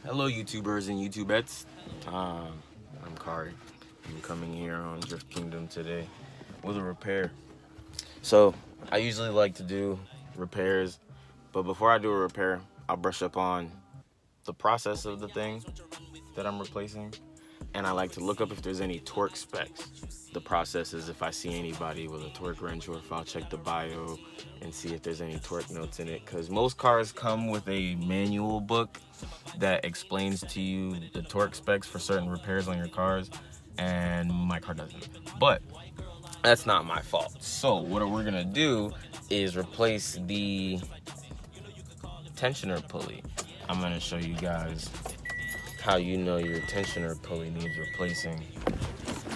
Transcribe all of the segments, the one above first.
Hello, YouTubers and YouTubettes. I'm Kari. I'm coming here on Drift Kingdom today with a repair. So, I usually like to do repairs, but before I do a repair, I'll brush up on the process of the thing that I'm replacing, and I like to look up if there's any torque specs. The process is if I see anybody with a torque wrench, or if I'll check the bio and see if there's any torque notes in it, because most cars come with a manual book that explains to you the torque specs for certain repairs on your cars, and my car doesn't. But that's not my fault. So what we're gonna do is replace the tensioner pulley. I'm gonna show you guys how you know your tensioner pulley needs replacing.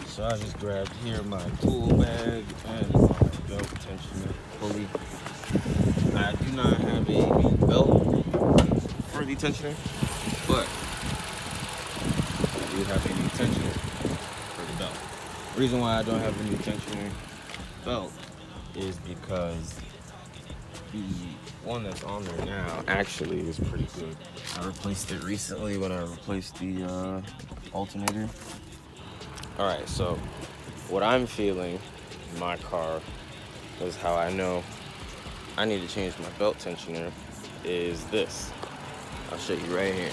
So I just grabbed here my tool bag and my belt tensioner pulley. I do not have a new belt for the tensioner, but I do have a new tensioner for the belt. The reason why I don't have a new tensioner belt is because the one that's on there now actually is pretty good. I replaced it recently when I replaced the alternator. Alright, so what I'm feeling in my car is how I know I need to change my belt tensioner is this. I'll show you right here.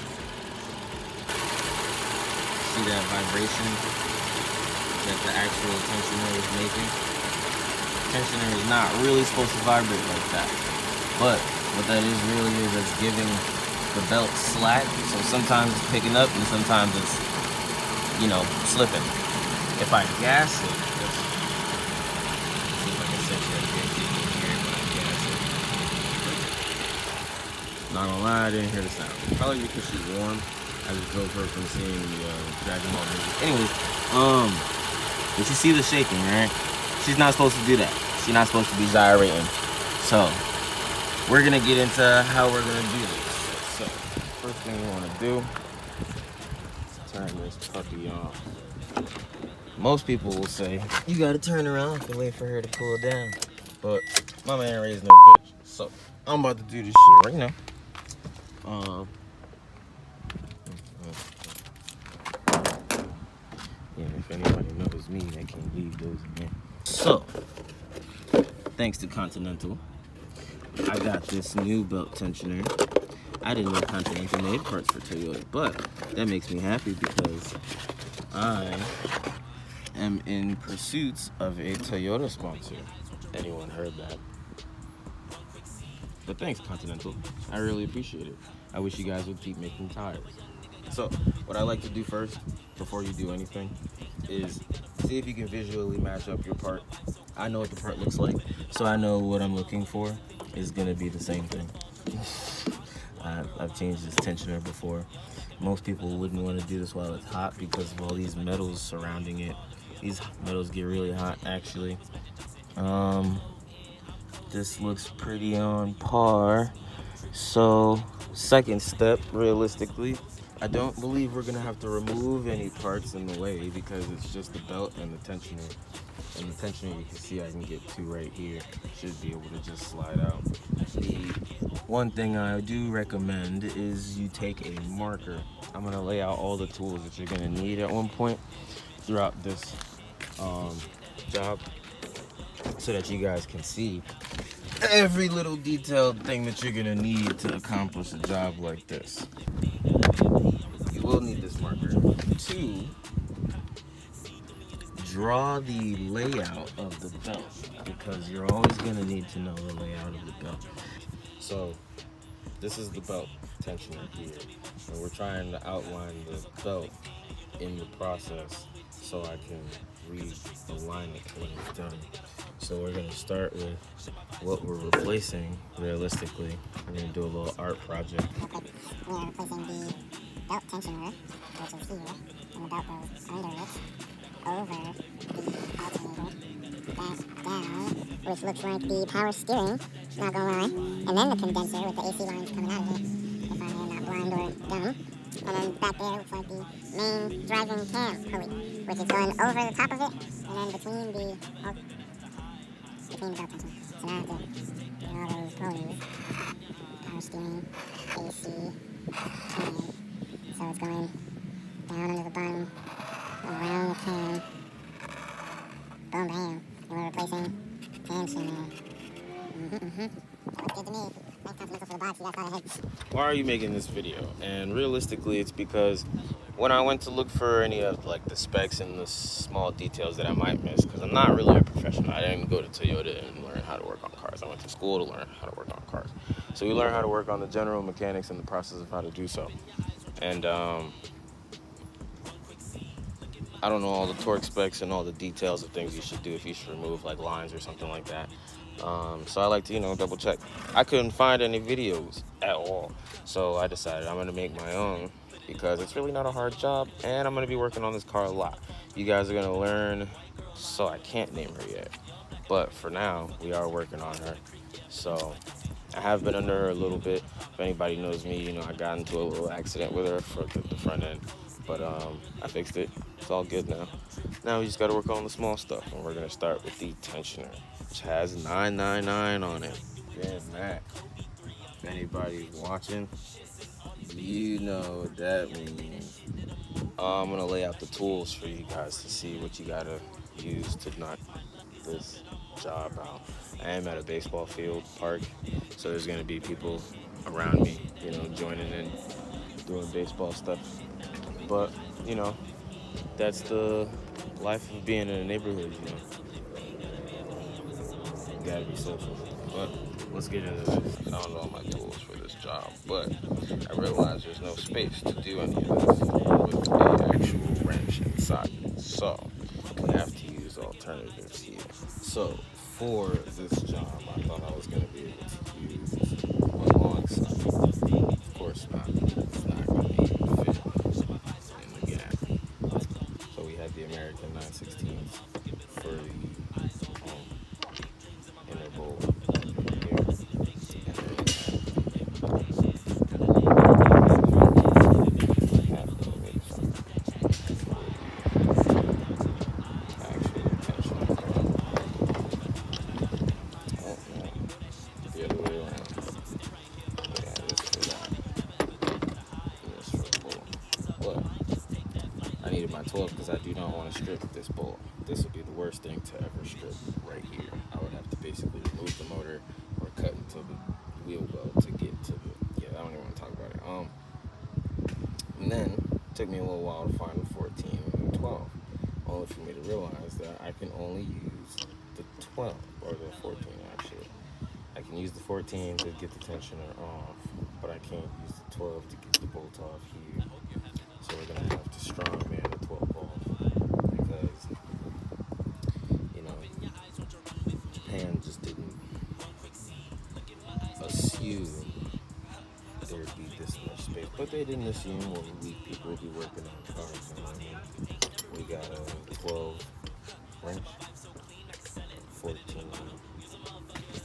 See that vibration that the actual tensioner is making? Tensioner is not really supposed to vibrate like that. But what that is really is it's giving the belt slack. So sometimes it's picking up and sometimes it's, slipping. If I gas it, see if I can set that again so you can hear it when I gas it. Not gonna lie, I didn't hear the sound. Probably because she's warm. I just drove her from seeing the Dragon Ball movie. Anyways, but you see the shaking, right? She's not supposed to do that. She's not supposed to be gyrating. So we're gonna get into how we're gonna do this. So first thing you wanna do is turn this puppy off. Most people will say, you gotta turn her off and wait for her to cool down. But my man raised no bitch. So I'm about to do this shit right now. Yeah, if anybody knows me, they can leave those in there. So, thanks to Continental, I got this new belt tensioner. I didn't know Continental made parts for Toyota, but that makes me happy because I am in pursuits of a Toyota sponsor. Anyone heard that? But thanks, Continental. I really appreciate it. I wish you guys would keep making tires. So, what I like to do first, before you do anything, is see if you can visually match up your part. I know what the part looks like, so I know what I'm looking for is gonna be the same thing. I've changed this tensioner before. Most people wouldn't want to do this while it's hot because of all these metals surrounding it. These metals get really hot, actually. This looks pretty on par. So, second step, realistically, I don't believe we're gonna have to remove any parts in the way because it's just the belt and the tensioner. And the tensioner, you can see I can get to right here. Should be able to just slide out. The one thing I do recommend is you take a marker. I'm gonna lay out all the tools that you're gonna need at one point throughout this job so that you guys can see every little detailed thing that you're gonna need to accomplish a job like this. You will need this marker to draw the layout of the belt because you're always gonna need to know the layout of the belt. So this is the belt tensioner here, and we're trying to outline the belt in the process so I can realign it when it's done. So we're gonna start with what we're replacing realistically. We're gonna do a little art project. We are replacing the belt tensioner, which is here, and the belt goes under it, over the alternator, back down, which looks like the power steering, not gonna lie, and then the condenser with the AC lines coming out of it, if I am not blind or dumb. And then back there looks like the main driving cam pulley, which is going over the top of it, and then between the belt tensioner. So now I have to get all those pulleys, power steering, AC, cam, So it's going down under the bottom, around the can. Boom, bam. And we're replacing tensioner. Looks good to me. Nice continental for the box. You guys thought ahead. Why are you making this video? And realistically, it's because when I went to look for any of like the specs and the small details that I might miss, because I'm not really a professional. I didn't go to Toyota and learn how to work on cars. I went to school to learn how to work on cars. So we learn how to work on the general mechanics and the process of how to do so. And I don't know all the torque specs and all the details of things you should do if you should remove like lines or something like that. So I like to, double check. I couldn't find any videos at all. So I decided I'm gonna make my own because it's really not a hard job and I'm gonna be working on this car a lot. You guys are gonna learn, so I can't name her yet. But for now, we are working on her. So I have been under her a little bit. If anybody knows me, I got into a little accident with her for the front end. But I fixed it. It's all good now. Now we just gotta work on the small stuff. And we're gonna start with the tensioner, which has 999 on it. Damn that. If anybody's watching, you know what that means. I'm gonna lay out the tools for you guys to see what you gotta use to knock this job out. I am at a baseball field park, so there's gonna be people around me, joining in, doing baseball stuff. But, that's the life of being in a neighborhood, You gotta be social. But let's get into this. I don't know my tools for this job, but I realize there's no space to do any of this with the actual wrench inside. So we have to use alternatives here. So for this job, I thought I was gonna be able to use a long side. Of course not. It's not gonna even fit in the gap. So we had the American 916s for the interval here. I needed my 12 because I do not want to strip this bolt. This would be the worst thing to ever strip right here. I would have to basically remove the motor or cut into the wheel well to get to the, I don't even want to talk about it. And then it took me a little while to find the 14 and 12, only for me to realize that I can only use the 12, or the 14 actually. I can use the 14 to get the tensioner off, but I can't use the 12 to get the bolt off here. So we're gonna have to strongman the 12 off because, Japan just didn't assume there would be this much space, but they didn't assume what weak people would be working on cars. We got a 12 wrench, 14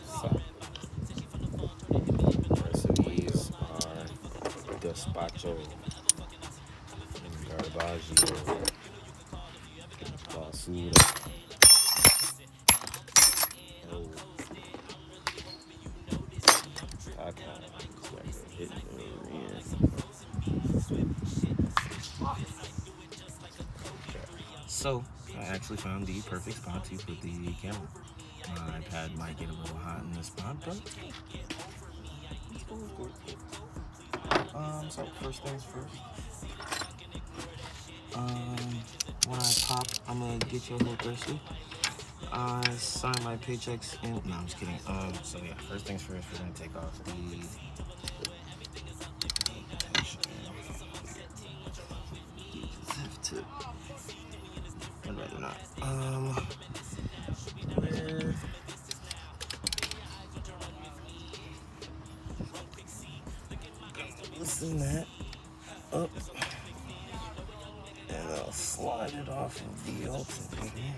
socket. The rest of these are Despacho, Garbaggio, Basura. Oh, that kind of looks like a hit in the rear. So, I actually found the perfect spot to put the camera. My iPad might get a little hot in this spot, but it's cool. So first things first. When I pop, I'm gonna get you a little thirsty. I sign my paychecks in. No, I'm just kidding. So yeah, first things first, we're gonna take off the. Tip. I'd rather not. Where? Loosen that up. And I'll slide it off of the alternator,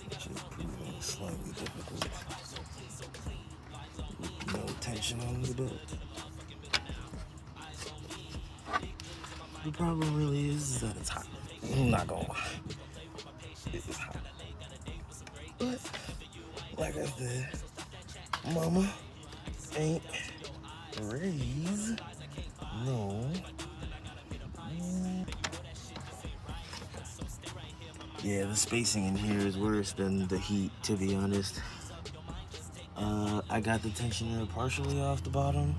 which is proving slightly difficult. No tension on the belt. The problem really is that it's hot. I'm not gonna lie. It is hot. But, like I said, mama ain't raised no Yeah, the spacing in here is worse than the heat, to be honest. I got the tensioner partially off the bottom.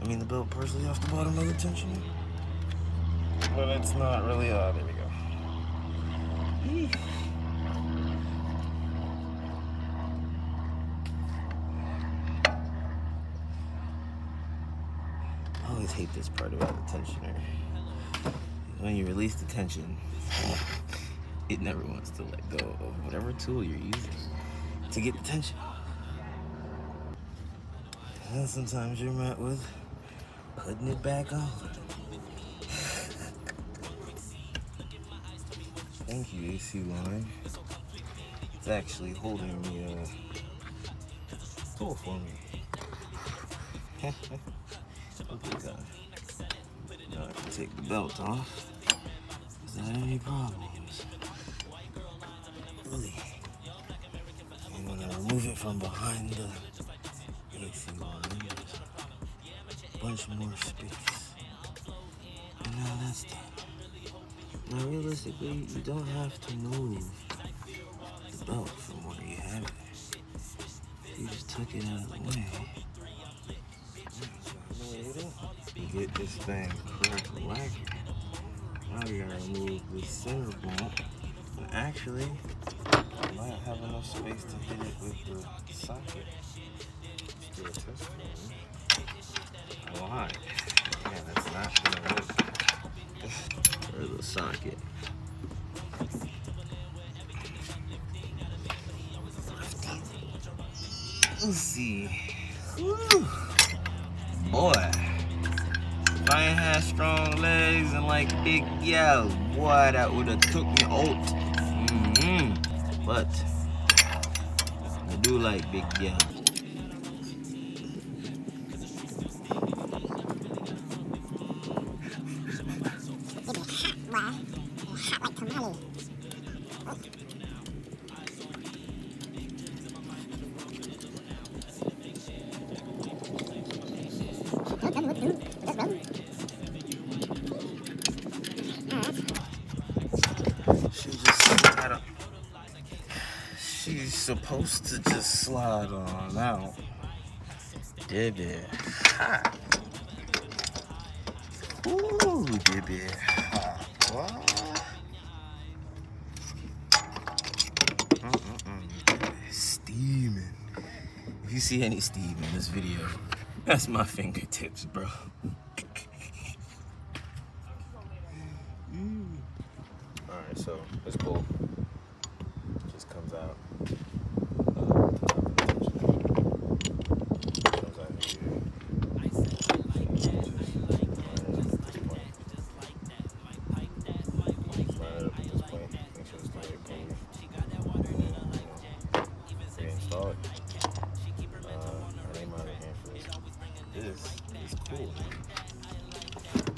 I mean, the belt partially off the bottom of the tensioner. But it's not really, there we go. Eesh. I always hate this part about the tensioner. When you release the tension, it never wants to let go of whatever tool you're using to get the tension. And sometimes you're met with putting it back on. Thank you, AC line. It's actually holding the tool for me. Okay, now I can take the belt off without any problems. Really. And when I remove it from behind the AC line, there's a bunch more space. And now that's done. Now realistically, you don't have to move the belt from where you have it. You just took it out of the way. You get this thing correct whack. Now you gotta remove the center bolt. And actually, you might have enough space to hit it with the socket. Let's do a test run. Why? Yeah, that's not gonna work. There's the socket. Let's see. Whew. Boy, if I ain't had strong legs and like big yells, boy, that would have took me out. But I do like big yells. She's supposed to just slide on out. Dibby hot. Ooh, dibby hot. What? Steaming. If you see any steam in this video, that's my fingertips, bro. Alright, so this bolt just comes out.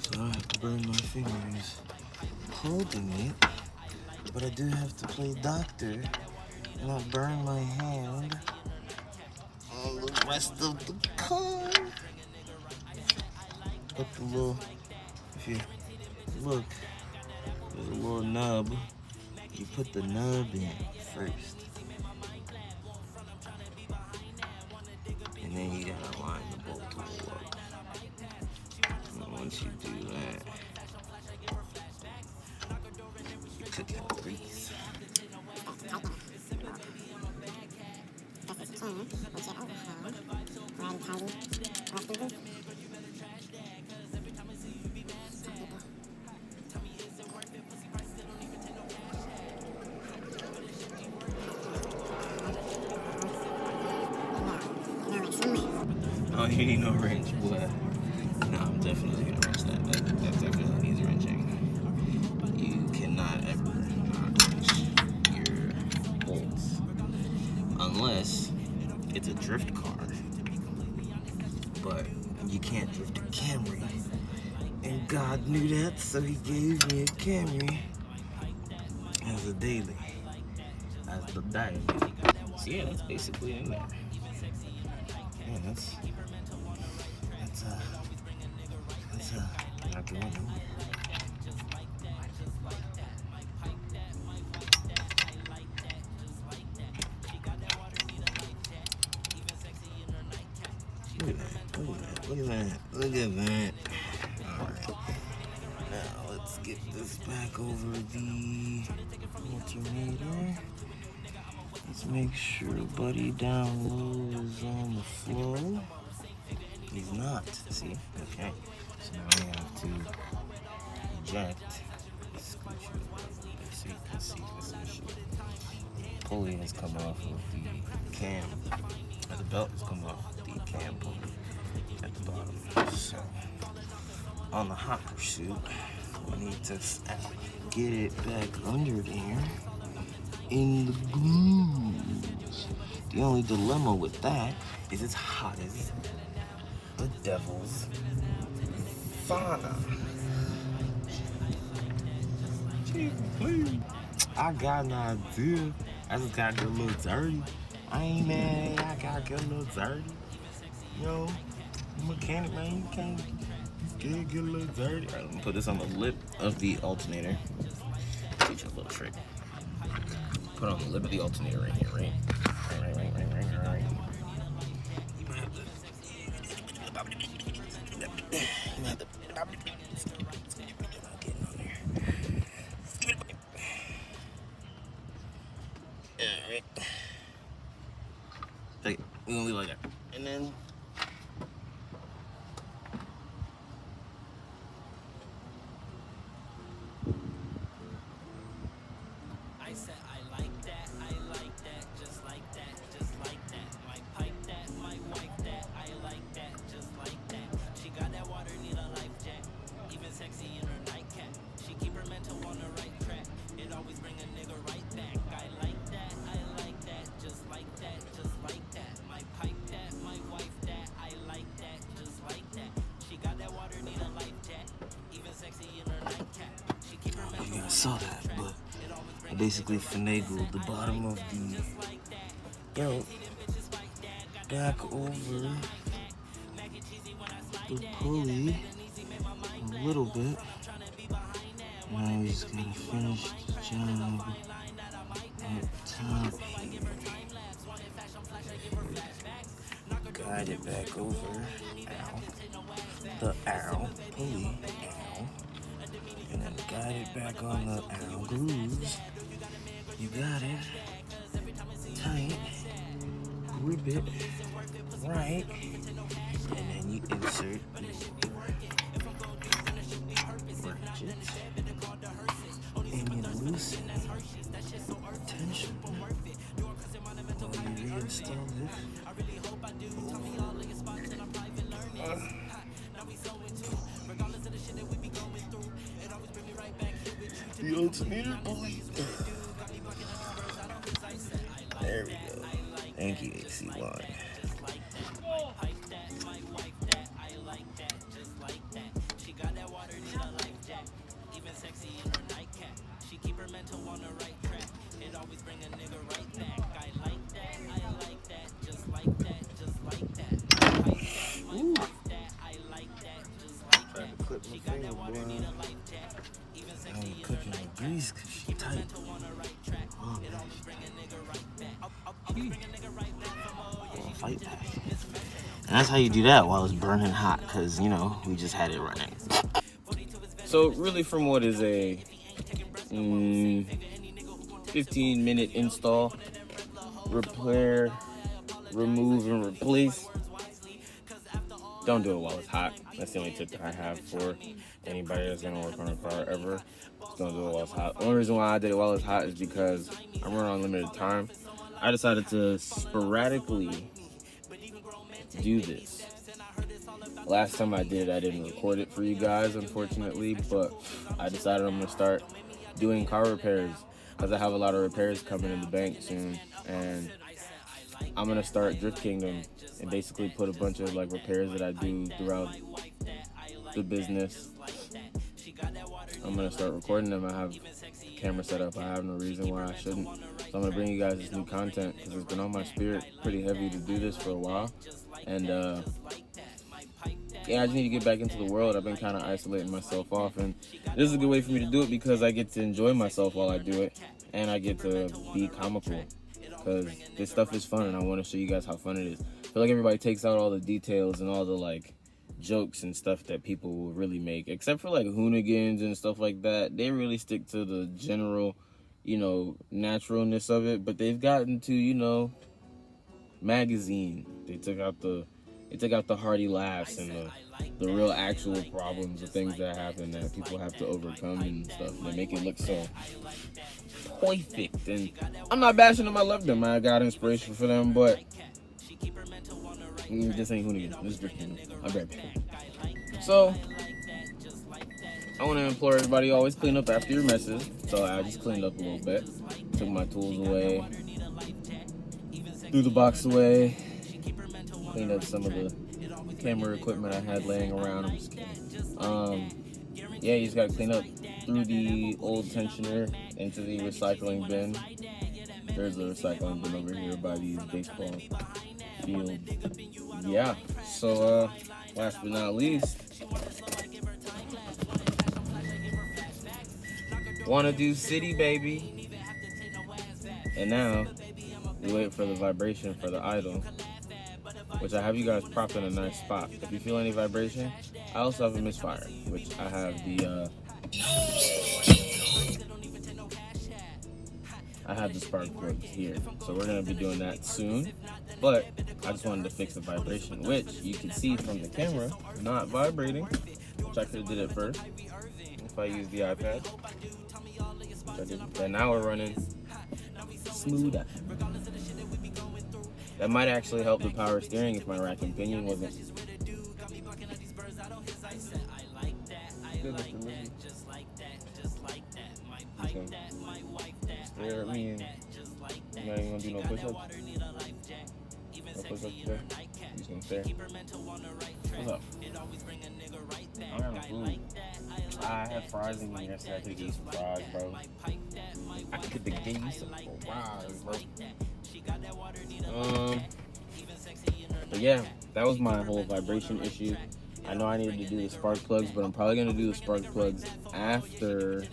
So I have to burn my fingers holding it, but I do have to play doctor and not burn my hand on the rest of the car. Put the little, if you look, there's a little nub. You put the nub in first. And then you gotta line the bolt hole up. And once you do that, you cook out the grease. Oh, you need no wrench, boy. No, I'm definitely gonna wrench that. That definitely needs wrenching. You cannot ever not wrench your bolts unless it's a drift car. But you can't drift a Camry, and God knew that, so He gave me a Camry as a daily, as the daily. So yeah, that's basically in there. Yeah, that's not going on. Look at that. Look at that. Alright. Now let's get this back over the alternator. Let's make sure Buddy down low is on the flow. He's not. See? Okay. So now we have to eject. Scooch you a little bit so you can see this issue. The pulley has come off of the cam. The belt has come off of the cam pulley at the bottom. So on the hot pursuit, we need to get it back under there in the grooves. The only dilemma with that is it's hot as the devil's fauna. I got an idea. I just gotta get a little dirty. I ain't mad. I gotta get a little dirty. You know, mechanic, man, you can't get a little dirty. All right, let me put this on the lip of the alternator. Teach you a little trick. Put on the lip of the alternator right here, right? Right. Alright. Okay, we're gonna leave it like that. And then I said I like that, just like that. My pipe that, my wife that, I like that, just like that. She got that water, need a life jack. Even sexy in her nightcap. She keep her mental on the right track. It always bring a nigga right back. I like that, just like that, just like that. My pipe that, my wife that, I like that, just like that. She got that water, need a life jack. Even sexy in her nightcap. She keep her mental you guys saw that, but I basically finagled the bottom of the belt back over the pulley a little bit. Now we just gotta finish the job up top here. Guide it back over, the pulley, and then guide it back on the grooves. You got it. Tight. Grip it. Right. And then you insert. Ratchet. And you loosen tension. While you reinstall it. The alternator pulley. There we go. Thank you, AC1. She got that water, need a life jack. Even sexy in her nightcap. She keep her mental on the right track. It always bring a nigga right back. I like that, just like that, just like that. I like that, my wife that, I like that, just like that. She got that water, need a life jack. Even sexy in her Cooking the grease because she tight. Oh, it always bring a nigga right back. Always bring a nigga right back from fight back. And that's how you do that while it's burning hot, because, you know, we just had it running. So really from what is a 15-minute install, repair, remove, and replace. Don't do it while it's hot. That's the only tip that I have for anybody that's going to work on a car ever. Just don't do it while it's hot. The only reason why I did it while it's hot is because I'm running on limited time. I decided to sporadically do this. Last time I did, I didn't record it for you guys, unfortunately, but I decided I'm going to start doing car repairs because I have a lot of repairs coming in the bank soon, and I'm going to start Drift Kingdom and basically put a bunch of like repairs that I do throughout the business. I'm going to start recording them. I have a camera set up. I have no reason why I shouldn't. So I'm going to bring you guys this new content because it's been on my spirit pretty heavy to do this for a while. And yeah, I just need to get back into the world. I've been kind of isolating myself off, and this is a good way for me to do it because I get to enjoy myself while I do it, and I get to be comical because this stuff is fun, and I want to show you guys how fun it is. I feel like everybody takes out all the details and all the like jokes and stuff that people will really make, except for like Hoonigans and stuff like that. They really stick to the general, you know, naturalness of it. But they've gotten to, you know, magazine. They took out the hearty laughs and the real actual problems, the things that happen that people have to overcome and stuff. They make it look so perfect. And I'm not bashing them. I love them. I got inspiration for them, but this ain't Hoonigan. This is DRIFTKINGDOM. I'll be right back. So I want to implore everybody, always clean up after your messes. So I just cleaned up a little bit. Took my tools away. Threw the box away. Cleaned up some of the camera equipment I had laying around. I'm just kidding. Yeah, you just gotta clean up. Threw the old tensioner into the recycling bin. There's a recycling bin over here by these baseball fields. Yeah, so last but not least, wanna do city, baby. And now we wait for the vibration for the idle, which I have you guys propped in a nice spot. If you feel any vibration, I also have a misfire, which I have the spark plugs here. So we're gonna be doing that soon. But I just wanted to fix the vibration, which you can see from the camera not vibrating, which I could have did it first if I use the iPad. And now we're running smoother. That might actually help the power steering if my rack and pinion wasn't. Okay. Stare at me and you're not even gonna do no push-ups? No push-ups today? You just gonna stare? What's up? I'm having food. I had fries in here yesterday. I could eat some fries, bro. I could have gave you some fries, bro. But yeah, that was my whole vibration issue. I know I needed to do the spark plugs, but I'm probably gonna do the spark plugs after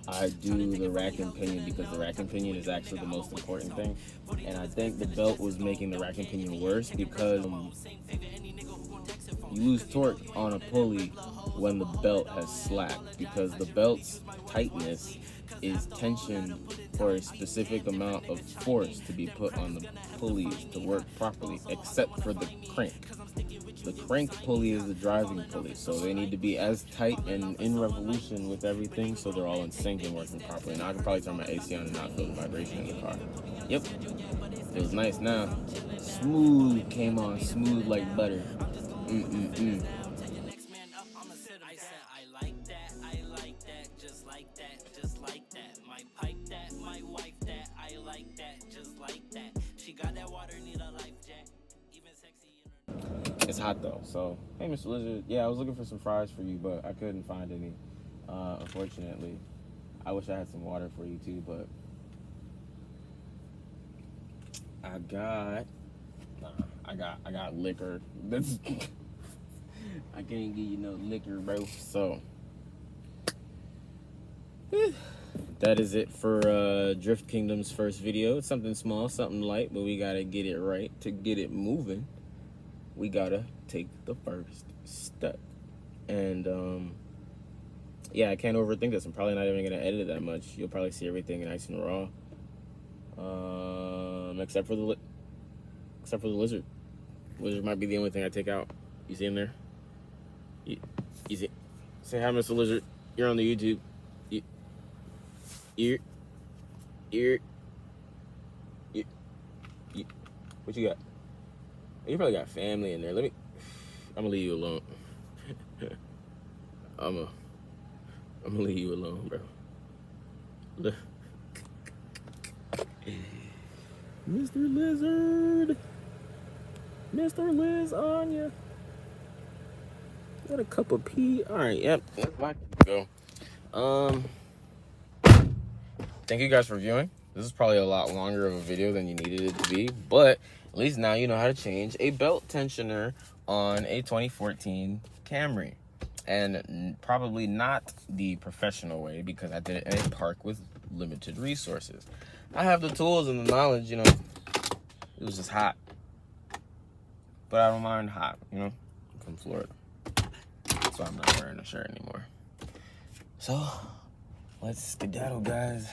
I do the rack and pinion, because the rack and pinion is actually the most important thing. And I think the belt was making the rack and pinion worse because you lose torque on a pulley when the belt has slacked, because the belt's tightness is tension for a specific amount of force to be put on the pulleys to work properly, except for the crank. The crank pulley is the driving pulley, so they need to be as tight and in revolution with everything so they're all in sync and working properly. Now I can probably turn my AC on and not feel the vibration in the car. Yep, feels nice now. Smooth, came on smooth like butter. It's hot though, so hey, Mr. Lizard. Yeah, I was looking for some fries for you, but I couldn't find any. Unfortunately, I wish I had some water for you too, but I got liquor. That's I can't give you no liquor, bro. So that is it for DRIFTKINGDOM's first video. It's something small, something light, but we gotta get it right to get it moving. We gotta take the first step. And yeah, I can't overthink this. I'm probably not even gonna edit it that much. You'll probably see everything nice and raw, except for the lizard. Lizard might be the only thing I take out. You see him there? You see? Say hi, Mr. Lizard. You're on the YouTube. What you got? You probably got family in there. I'm gonna leave you alone. I'm gonna leave you alone, bro. Look. Mr. Lizard. Mr. Liz on ya. Got a cup of pee. All right, yep. That's my go. Thank you guys for viewing. This is probably a lot longer of a video than you needed it to be, but at least now you know how to change a belt tensioner on a 2014 Camry. And probably not the professional way, because I did it in a park with limited resources. I have the tools and the knowledge, you know. It was just hot. But I don't mind hot, you know. from Florida. So I'm not wearing a shirt anymore. So let's skedaddle, guys.